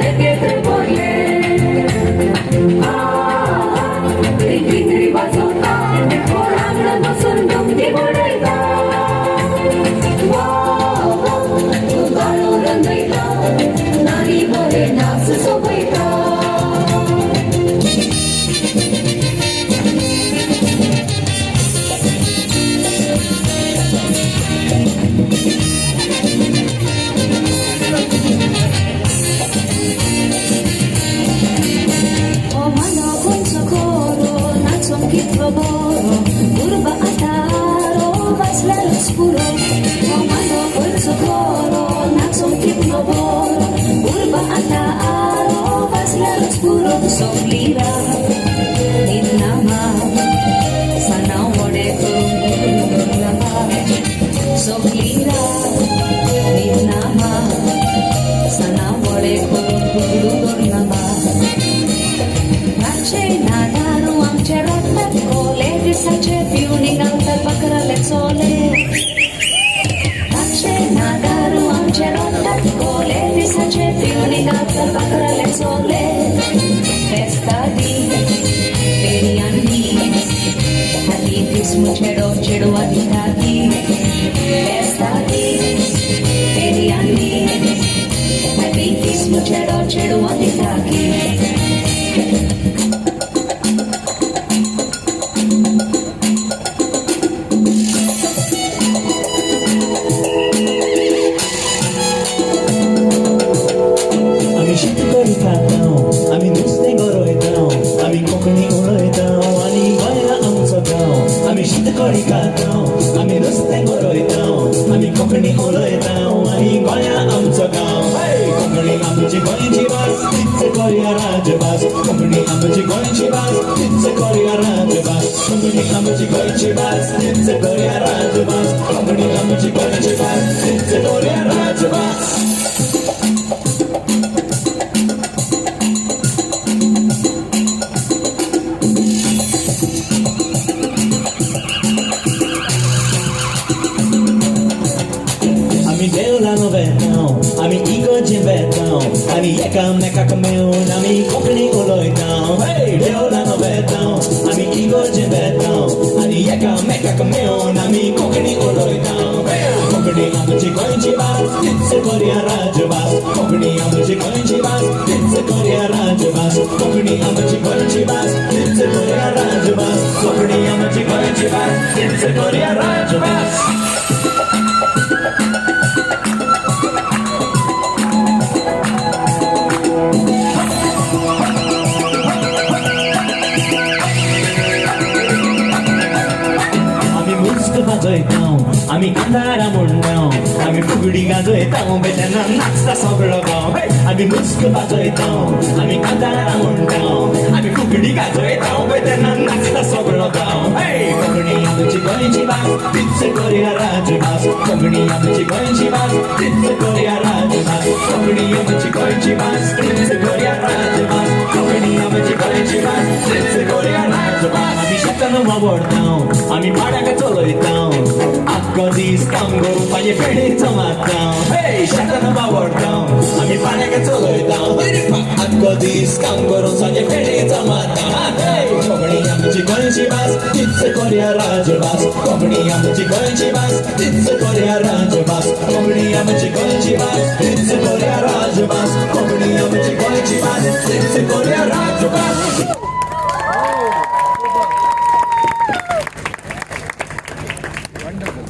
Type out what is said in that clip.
लगेच बोलले किंजरी वाजवता पोरांना बसून डुमकी बोलायचा तू गाणं रंगयता नारी बरे dance सोबयता Kitwaboro, urba ataro, vaslar oscuro. Comando col socorro, naxon kitwaboro, urba ataro, vaslar oscuro. Soplira, nidnama, sana wode kurunglama. Soplira, nidnama, sana wode kurunglama. Rache nadaru amche rottat kole disache piuni galtar pakrale sole Rache nadaru amche rottat kole disache piuni galtar pakrale sole Festa di teri annis Hatitis muchero chedo aditati Festa di teri annis Hatitis muchero chedo aditati आम्ही नुसते गरयताव आम्ही कोंकणी उलयताव आनी गोंया आमचो गांव आम्ही शीतकडी खाताव आम्ही नुसते गरयताव आम्ही कोंकणी उलयताव आनी गोंया आमचो गांव कोंकणी आमची गोंयची भास तीच करुया राजभास कोंकणी आमची गोंयची भास तीच करुया राजभास कोंकणी आमची गोंयची भास तीच करुया राजभास कोंकणी आमची गोंयची भास तीच करुया राजभास देवळानो वेताव आमी इगोर्जेन वेताव आनी एकामेकाक मेळून आमी कोंकणी उलयताव देवळानो वेताव आमी इगोर्जेन वेताव आनी एकामेकाक मेळून आमी कोंकणी उलयताव कोंकणी आमची गोंयची भास तीच करुया राजभास कोंकणी आमची गोंयची भास तीच करुया राजभास कोंकणी आमची गोंयची भास तीच करुया राजभास कोंकणी आमची गोंयची भास तीच करुया राजभास गाजयताव आमी कांतारा म्हणटाव आमी फुगडी गाजयताव बेतना नाचता सगळो गांव आमी मुस्क वाजयताव आमी कांतारा म्हणटाव आमी फुगडी गाजयताव बेतना नाचता सगळो गांव कोंकणी आमची गोंयची भास तीच करुया राजभास कोंकणी आमची गोंयची भास तीच करुया राजभास कोंकणी आमची गोंयची भास तीच करुया राजभास कोंकणी आमची गोंयची भास तीच करुया राजभास आमी शेतान वावरताव आमी पाड्याक चलयताव आख्खो दीस काम करून पांये फेणेचो मारताव शेतान वावरताव आमी पाड्याक चलयताव आख्खो दीस काम करून सांजे फेणेचो मारताव कोंकणी आमची गोंयची भास तीच करुया राजभास कोंकणी आमची गोंयची भास तीच करुया राजभास कोंकणी आमची गोंयची भास तीच करुया राजभास कोंकणी आमची गोंयची भास तीच करुया राजभास Wonderful.